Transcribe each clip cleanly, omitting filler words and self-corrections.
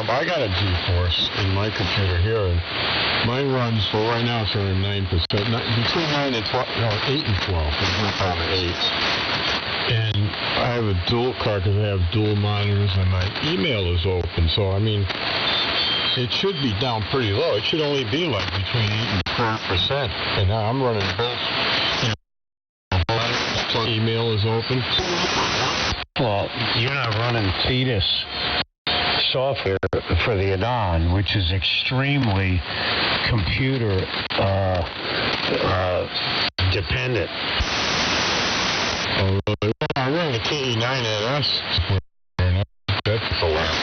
I got a GeForce in my computer here, and mine runs, well, right now it's running 9%, between 9 and 12, no, 8 and 12, it's not on 8. And I have a dual card because I have dual monitors, and my email is open, so, I mean, it should be down pretty low. It should only be like between 8 and 12%, and now I'm running both. Email is open. Well, you're not running Fetus software for the Anon, which is extremely computer dependent. Oh, really? I run the KE9NS. That's a lot.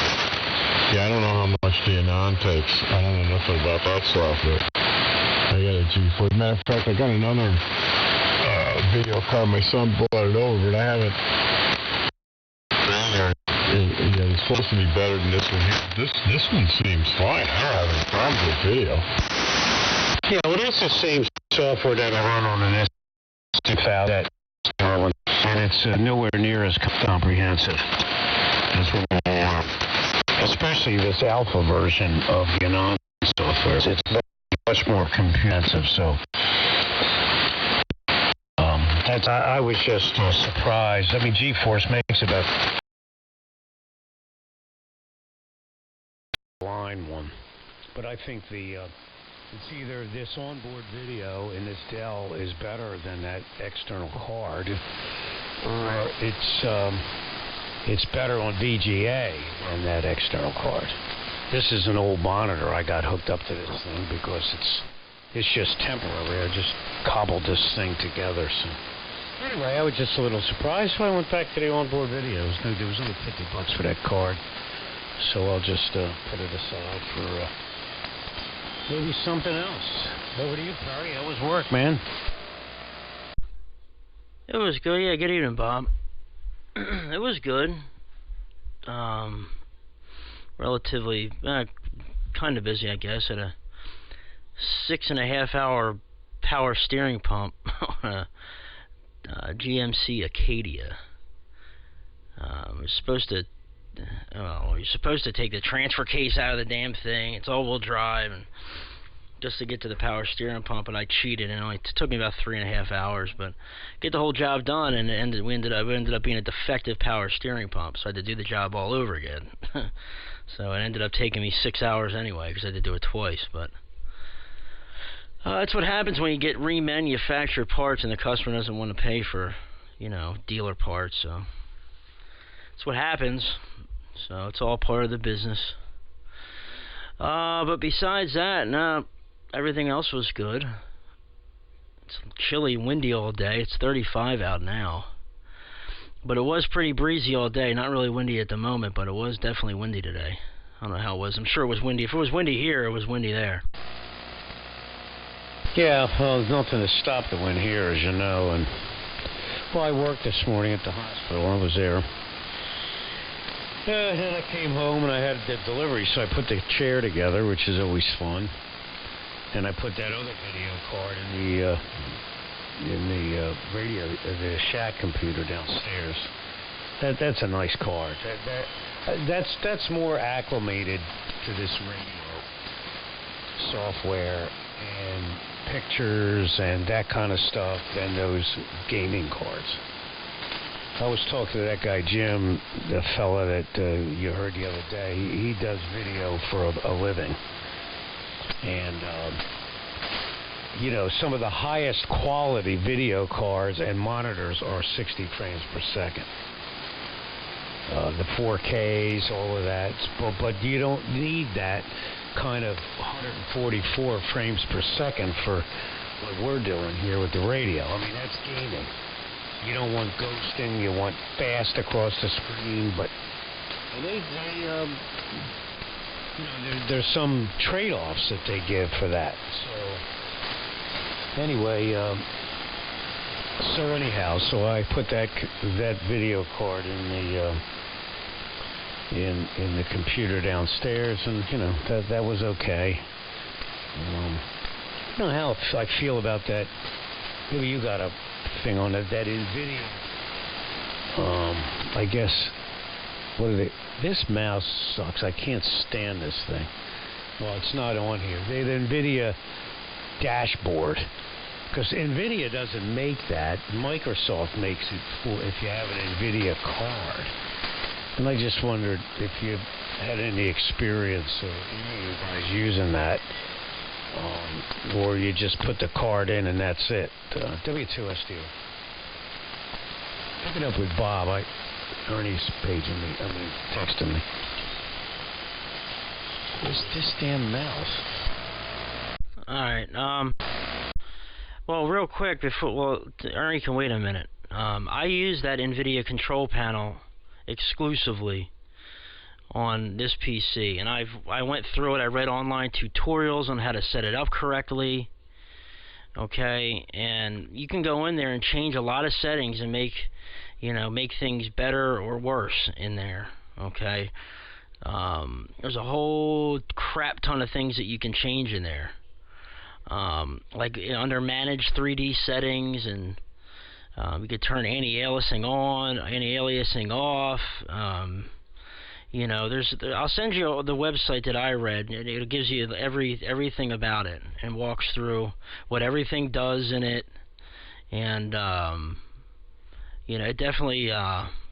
Yeah, I don't know how much the Anon takes. I don't know nothing about that software. I got a GeForce. Matter of fact, I got another video card. My son bought it over, but I haven't. Yeah, it's supposed to be better than this one here. This one seems fine. I don't have any problems with video. Yeah, well, it's the same software that I run on an S2000, and it's nowhere near as comprehensive as what I have. Especially this alpha version of the Anon software. It's much more comprehensive, so I was just surprised. I mean, GeForce makes about line one, but I think it's either this onboard video in this Dell is better than that external card, or it's better on VGA than that external card. This is an old monitor I got hooked up to this thing because it's just temporary. I just cobbled this thing together. So anyway, I was just a little surprised, so I went back to the onboard videos. There was only $50 for that card, so I'll just put it aside for maybe something else. Over to you, Perry. How was work, man? It was good. Yeah, good evening, Bob. It was good. Relatively kind of busy, I guess. At a 6.5-hour power steering pump on a GMC Acadia. You're supposed to take the transfer case out of the damn thing. It's all-wheel drive, and just to get to the power steering pump, and I cheated, and it took me about 3.5 hours, but get the whole job done, and we ended up being a defective power steering pump, so I had to do the job all over again. So it ended up taking me 6 hours anyway, because I had to do it twice, but that's what happens when you get remanufactured parts and the customer doesn't want to pay for, dealer parts, so that's what happens. So it's all part of the business. But besides that, no, everything else was good. It's chilly, windy all day. It's 35 out now. But it was pretty breezy all day. Not really windy at the moment, but it was definitely windy today. I don't know how it was. I'm sure it was windy. If it was windy here, it was windy there. Yeah, well, there's nothing to stop the wind here, as you know. And well, I worked this morning at the hospital. I was there. And then I came home and I had the delivery, so I put the chair together, which is always fun. And I put that other video card in the shack computer downstairs. That's a nice card. That's more acclimated to this radio software and pictures and that kind of stuff than those gaming cards. I was talking to that guy Jim, the fella that you heard the other day. He does video for a living, and some of the highest quality video cards and monitors are 60 frames per second. The 4Ks, all of that, but you don't need that kind of 144 frames per second for what we're doing here with the radio. I mean, that's gaming. You don't want ghosting. You want fast across the screen, but there's some trade-offs that they give for that. So anyway, so I put that video card in the computer downstairs, and that was okay. I don't know how I feel about that. Maybe you got a thing on that NVIDIA. I guess What are they? This mouse sucks. I can't stand this thing. Well, it's not on here. The NVIDIA dashboard. Because NVIDIA doesn't make that. Microsoft makes it for if you have an NVIDIA card. And I just wondered if you had any experience or you guys using that. Or you just put the card in and that's it. W2SDR. Pick it up with Bob. Ernie's paging me. Texting me. Where's this damn mouse? Alright, well, real quick, Ernie can wait a minute. I use that NVIDIA control panel exclusively on this PC, and I went through it. I read online tutorials on how to set it up correctly. Okay, and you can go in there and change a lot of settings and make things better or worse in there. Okay, there's a whole crap ton of things that you can change in there. Like under manage 3D settings, and you could turn anti-aliasing on, anti-aliasing off. I'll send you the website that I read. It gives you everything about it and walks through what everything does in it. And it definitely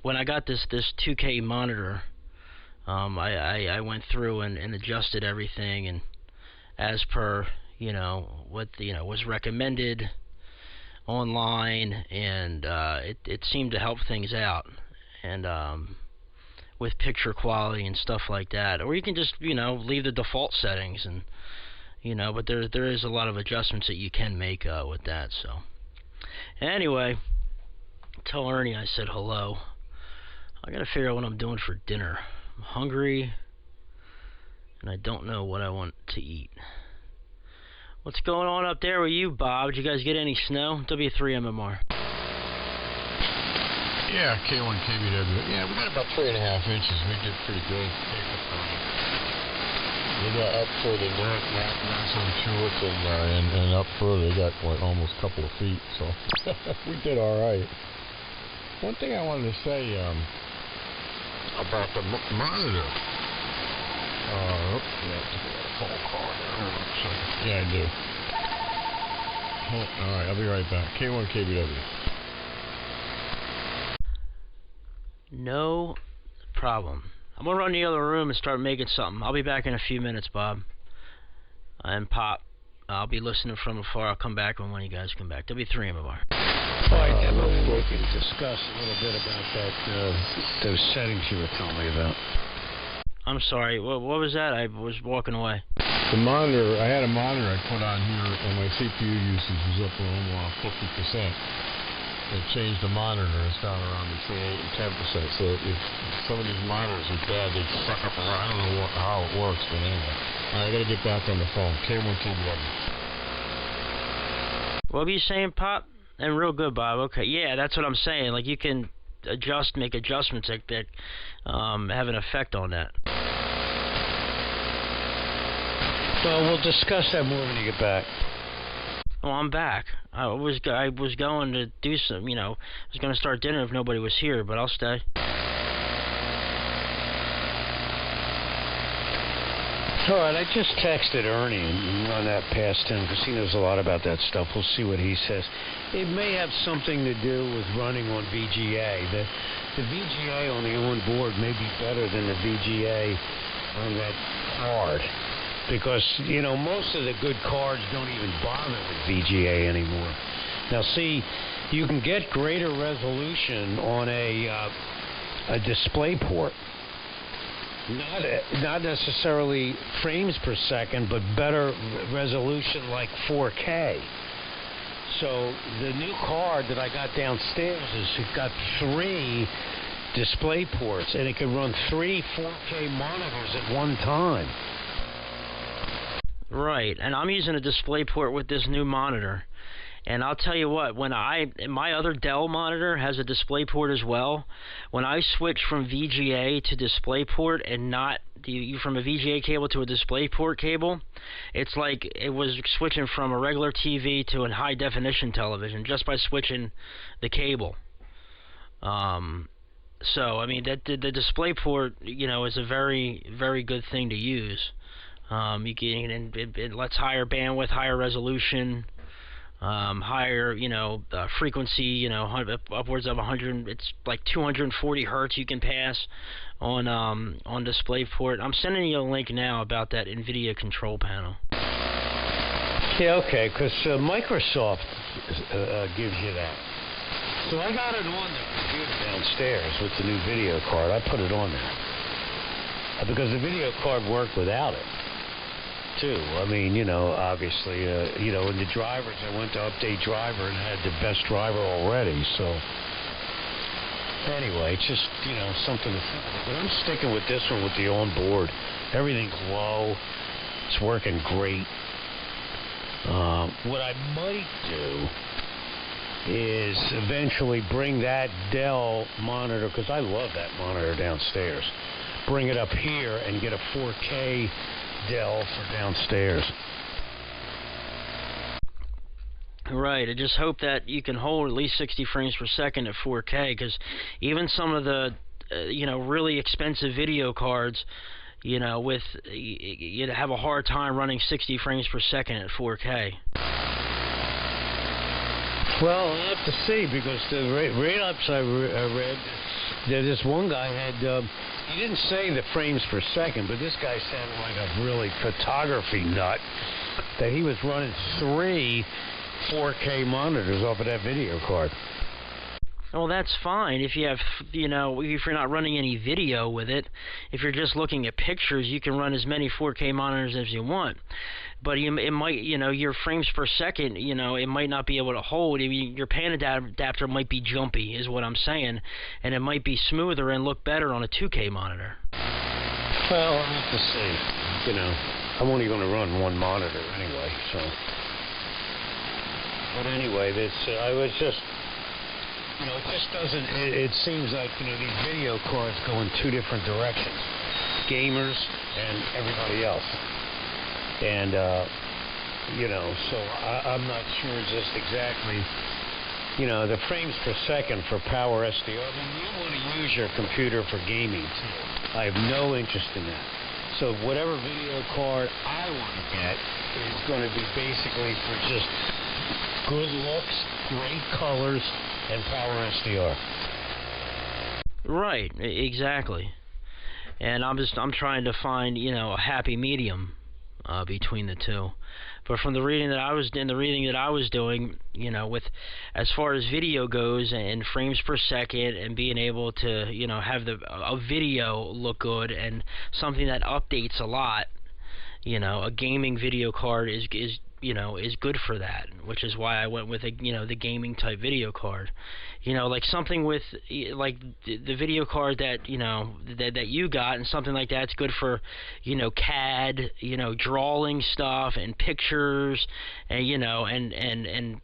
when I got this 2K monitor, I went through and adjusted everything and as per what was recommended online, and it seemed to help things out, and with picture quality and stuff like that. Or you can just leave the default settings, and but there is a lot of adjustments that you can make with that. So anyway, tell Ernie I said hello. I gotta figure out what I'm doing for dinner. I'm hungry and I don't know what I want to eat. What's going on up there with you, Bob? Did you guys get any snow? W3MMR. Yeah, K1KBW. Yeah, we got about 3.5 inches. We did pretty good. We got up further north, not on Chewett, and up further, they got almost a couple of feet. So we did all right. One thing I wanted to say about the monitor. Yeah, I do. Alright, I'll be right back. K1KBW. No problem. I'm gonna run in the other room and start making something. I'll be back in a few minutes, Bob. And Pop. I'll be listening from afar. I'll come back when you guys come back. W3MMR. Alright, we can discuss a little bit about that, those settings you were telling me about. I'm sorry, what was that? I was walking away. The monitor, I had a monitor I put on here, and my CPU usage was up around 50%. They changed the monitor, it's down around between 8 and 10%. So if some of these monitors are bad, they suck up around. I don't know how it works, but anyway. Alright, I gotta get back on the phone. K1KBW. What were you saying, Pop? And real good, Bob. Okay, yeah, that's what I'm saying. Like, you can make adjustments that have an effect on that. Well, we'll discuss that more when you get back. Well, I'm back. I was going to do some, I was going to start dinner if nobody was here, but I'll stay. All right, I just texted Ernie and run that past him because he knows a lot about that stuff. We'll see what he says. It may have something to do with running on VGA. The VGA on the onboard may be better than the VGA on that card. Because, most of the good cards don't even bother with VGA anymore. Now, see, you can get greater resolution on a display port. Not necessarily frames per second, but better resolution like 4K. So the new card that I got downstairs it's got 3 display ports, and it can run 3 4K monitors at one time. Right, and I'm using a display port with this new monitor. And I'll tell you what, my other Dell monitor has a display port as well. When I switch from VGA to display port and not from a VGA cable to a display port cable, it's like it was switching from a regular TV to a high definition television just by switching the cable. So I mean that the DisplayPort, is a very, very good thing to use. You can, and it lets higher bandwidth, higher resolution, higher frequency, upwards of 100. It's like 240 hertz you can pass on DisplayPort. I'm sending you a link now about that NVIDIA control panel. Yeah, okay, because Microsoft gives you that. So I got it on the computer downstairs with the new video card. I put it on there because the video card worked without it, too. I mean, obviously, in the drivers, I went to update driver and had the best driver already. So anyway, it's just, something to think about. But I'm sticking with this one with the onboard. Everything's low. It's working great. What I might do is eventually bring that Dell monitor, because I love that monitor downstairs, bring it up here and get a 4K Dell for downstairs. Right, I just hope that you can hold at least 60 frames per second at 4K, because even some of the, really expensive video cards, you'd have a hard time running 60 frames per second at 4K. Well, I'll have to see, because the write-ups I read, this one guy had, he didn't say the frames per second, but this guy sounded like a really photography nut, that he was running 3 4K monitors off of that video card. Well, that's fine if you have, if you're not running any video with it. If you're just looking at pictures, you can run as many 4K monitors as you want. But it might, your frames per second, it might not be able to hold. I mean, your pan adapter might be jumpy, is what I'm saying, and it might be smoother and look better on a 2K monitor. Well, I'll have to see. I'm only going to run one monitor anyway, so. But anyway, I was just. It just doesn't, it seems like, these video cards go in two different directions. Gamers and everybody else. And, so I'm not sure just exactly, the frames per second for power SDR. I mean, you want to use your computer for gaming, too. I have no interest in that. So whatever video card I want to get is going to be basically for just good looks, great colors, and power SDR. Right, exactly. And I'm trying to find, a happy medium between the two. But from the reading that I was doing, with as far as video goes and frames per second and being able to, have a video look good and something that updates a lot, a gaming video card is good for that, which is why I went with the gaming type video card. Like something with like the video card that that you got, and something like that's good for CAD, drawing stuff and pictures, and and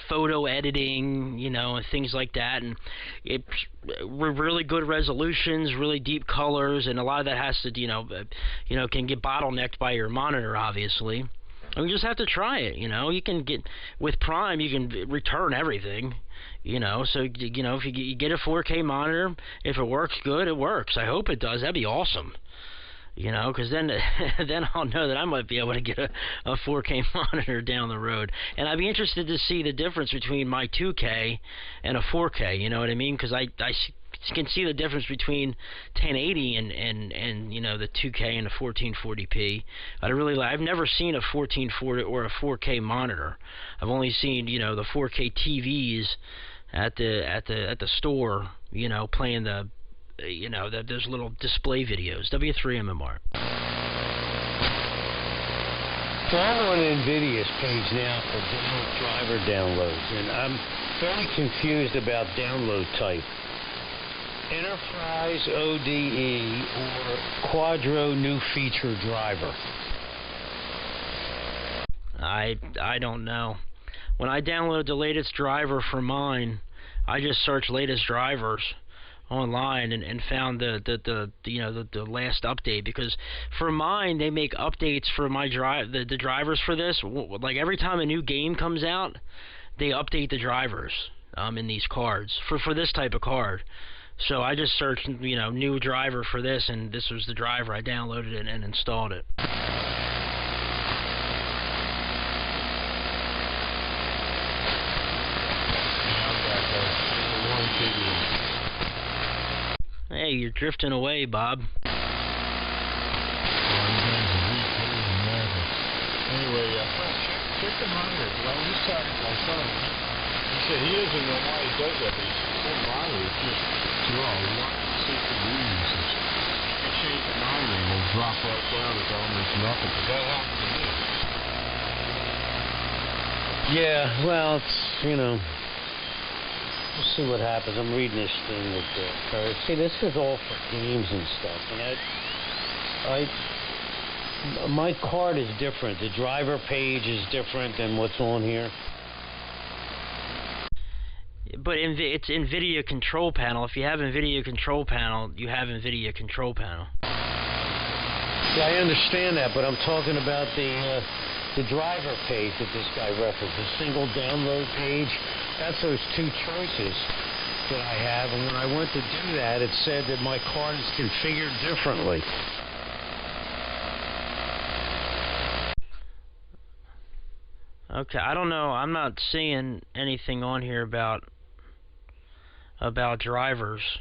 photo editing, and things like that, and it's really good resolutions, really deep colors, and a lot of that has to can get bottlenecked by your monitor, obviously. And you just have to try it, You can get, with Prime, you can return everything, So, if you get a 4K monitor, if it works good, it works. I hope it does. That'd be awesome, because then I'll know that I might be able to get a 4K monitor down the road. And I'd be interested to see the difference between my 2K and a 4K, you know what I mean? Because I can see the difference between 1080 and the 2K and the 1440p. I've never seen a 1440 or a 4K monitor. I've only seen the 4K TVs at the store, playing those little display videos. W3MMR. So I'm on NVIDIA's page now for driver downloads, and I'm very confused about download type. Enterprise ODE or Quadro new feature driver. I don't know. When I download the latest driver for mine, I just search latest drivers online and found the last update, because for mine they make updates for my the drivers for this. Like every time a new game comes out, they update the drivers in these cards for this type of card. So I just searched, you know, new driver for this, and this was the driver. I downloaded it and installed it. Hey, you're drifting away, Bob. Anyway, check the monitor. Well, he's talking to my son. He said he doesn't know why he does that, but his monitor is just too low. He wants to see the usage. You change the monitor and it'll drop right down as almost nothing. But that happened to me. Yeah, well, it's, you know, we'll see what happens. I'm reading this thing that, see, this is all for games and stuff, and my card is different. The driver page is different than what's on here. But it's NVIDIA Control Panel. If you have NVIDIA Control Panel, you have NVIDIA Control Panel. Yeah, I understand that, but I'm talking about the driver page that this guy referenced, the single download page. That's those two choices that I have, and when I went to do that, it said that my card is configured differently. Okay, I don't know. I'm not seeing anything on here about drivers.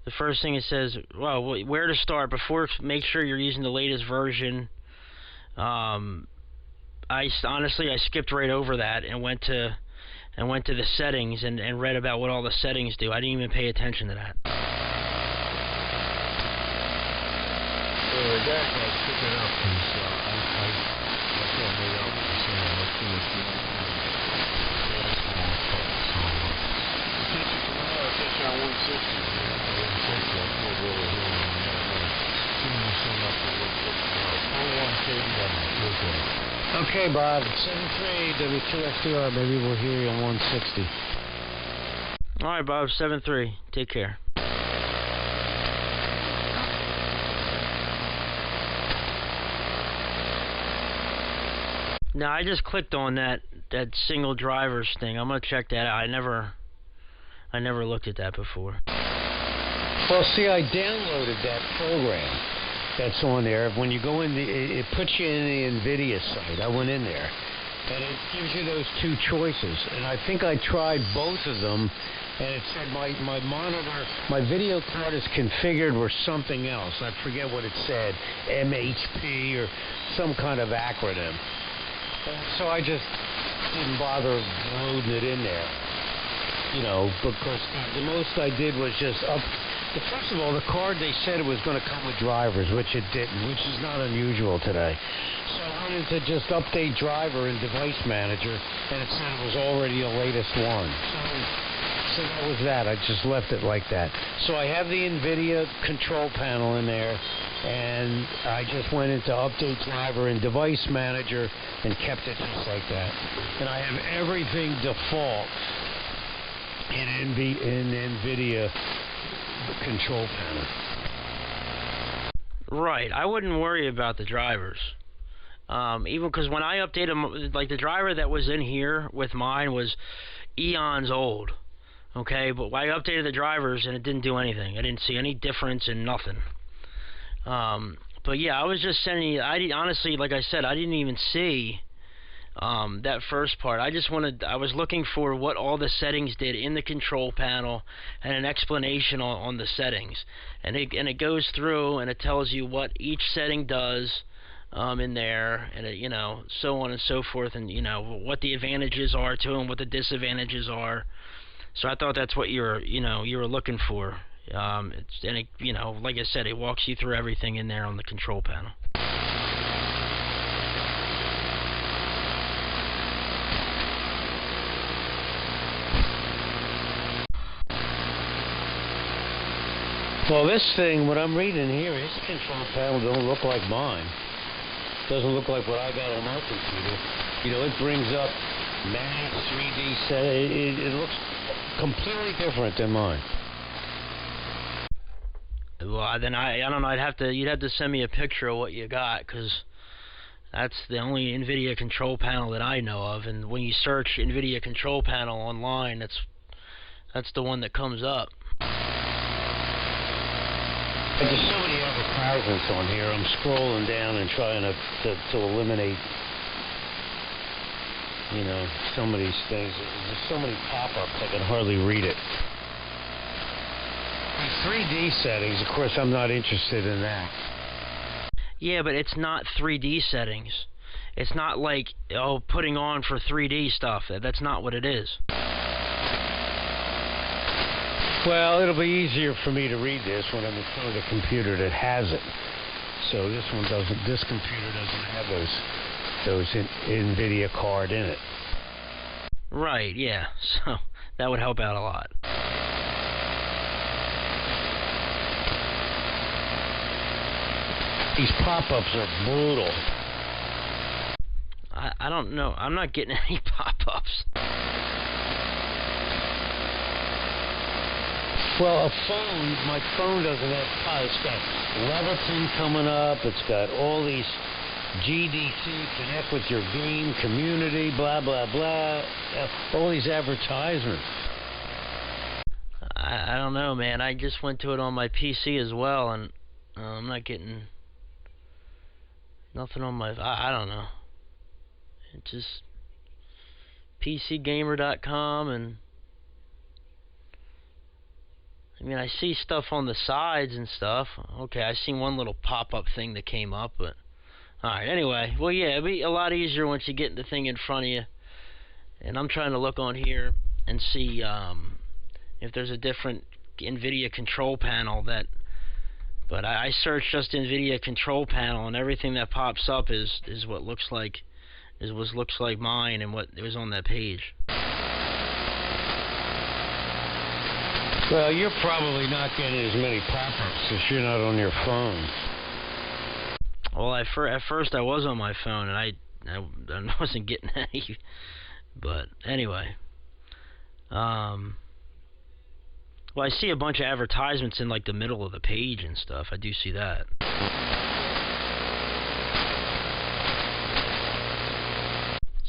The first thing it says, well, where to start. Before, make sure you're using the latest version. Honestly, I skipped right over that and went to the settings and read about what all the settings do. I didn't even pay attention to that. Anyway, that guy's picking up because I can't make out what he's saying. Let's see what's going on. Attention on 160. I pulled over here and I got another. Soon as soon up to K1KBW. Okay, Bob. 7-3 W2SDR. Maybe we'll hear you on 160. All right, Bob. 7-3. Take care. Now I just clicked on that single drivers thing. I'm gonna check that out. I never looked at that before. Well, see, I downloaded that program that's on there. When you go in, it puts you in the NVIDIA site. I went in there, and it gives you those two choices. And I think I tried both of them, and it said my monitor, my video card is configured with something else. I forget what it said, MHP or some kind of acronym. So I just didn't bother loading it in there, you know, because the most I did was just up. First of all, the card, they said it was going to come with drivers, which it didn't, which is not unusual today. So I wanted to just update driver and device manager, and it said it was already the latest one. So that was that. I just left it like that. So I have the NVIDIA control panel in there, and I just went into update driver and device manager and kept it just like that. And I have everything default in NVIDIA control panel. Right. I wouldn't worry about the drivers. Even because when I updated them, like the driver that was in here with mine was eons old. Okay, but I updated the drivers and it didn't do anything. I didn't see any difference in nothing. But yeah, I was just sending you. Honestly, like I said, I didn't even see that first part. I was looking for what all the settings did in the control panel and an explanation on the settings. And it goes through and it tells you what each setting does in there, and it, you know, so on and so forth, and you know what the advantages are to them, what the disadvantages are. So I thought that's what you were looking for. You know, like I said, it walks you through everything in there on the control panel. Well, this thing, what I'm reading here, his control panel don't look like mine. Doesn't look like what I got on my computer. You know, it brings up max 3D set. It looks completely different than mine. Well, then I don't know. You'd have to send me a picture of what you got, because that's the only NVIDIA control panel that I know of. And when you search NVIDIA control panel online, that's the one that comes up. There's so many advertisements on here. I'm scrolling down and trying to eliminate, you know, some of these things. There's so many pop-ups I can hardly read it. 3D settings, of course, I'm not interested in that. Yeah, but it's not 3D settings. It's not like, oh, putting on for 3D stuff. That's not what it is. Well, it'll be easier for me to read this when I'm in front of the computer that has it. So this one doesn't. This computer doesn't have those NVIDIA card in it. Right. Yeah. So that would help out a lot. These pop-ups are brutal. I don't know. I'm not getting any pop-ups. Well, my phone doesn't have pop. It's got Leviton coming up. It's got all these GDC, connect with your game community, blah, blah, blah. All these advertisements. I don't know, man. I just went to it on my PC as well, and I'm not getting nothing on my... I don't know. It's just PCGamer.com, and I mean, I see stuff on the sides and stuff. Okay, I seen one little pop-up thing that came up, but alright, anyway. Well, yeah, it'll be a lot easier once you get the thing in front of you. And I'm trying to look on here and see if there's a different NVIDIA control panel that... But I searched just NVIDIA control panel, and everything that pops up is what looks like mine and what it was on that page. Well, you're probably not getting as many pop-ups because you're not on your phone. Well, at first I was on my phone, and I wasn't getting any. But anyway, well, I see a bunch of advertisements in like the middle of the page and stuff. I do see that.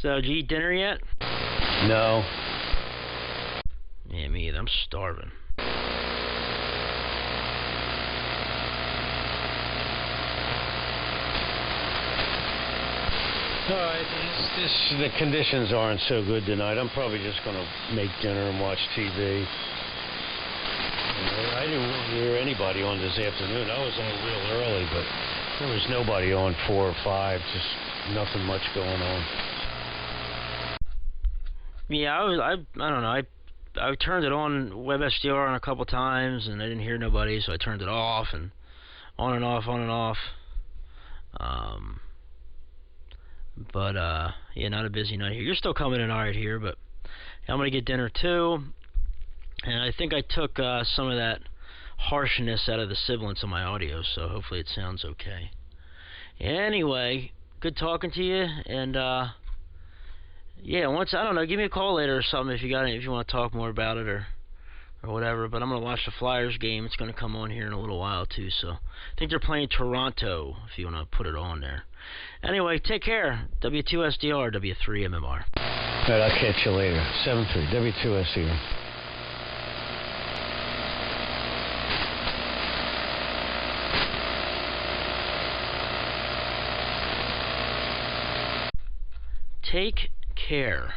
So, did you eat dinner yet? No. Yeah, me either. I'm starving. Alright, the conditions aren't so good tonight. I'm probably just going to make dinner and watch TV. I didn't really hear anybody on this afternoon. I was on real early, but there was nobody on 4 or 5. Just nothing much going on. Yeah, I don't know. I turned it on WebSDR on a couple times, and I didn't hear nobody, so I turned it off, and on and off, on and off. But yeah, not a busy night here. You're still coming in alright here, but I'm gonna get dinner too. And I think I took some of that harshness out of the sibilance of my audio, so hopefully it sounds okay. Anyway, good talking to you, and yeah, I don't know, give me a call later or something if you want to talk more about it or whatever. But I'm gonna watch the Flyers game. It's gonna come on here in a little while too. So I think they're playing Toronto. If you wanna put it on there. Anyway, take care. W2SDR, W3MMR. All right, I'll catch you later. 7-3 W2SDR. Take care.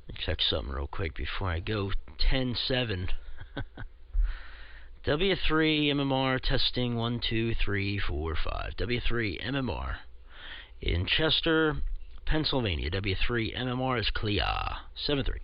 Let me check something real quick before I go. 10-7. W3MMR testing 1, 2, 3, 4, 5. W3MMR in Chester, Pennsylvania. W3MMR is clear. 7-3.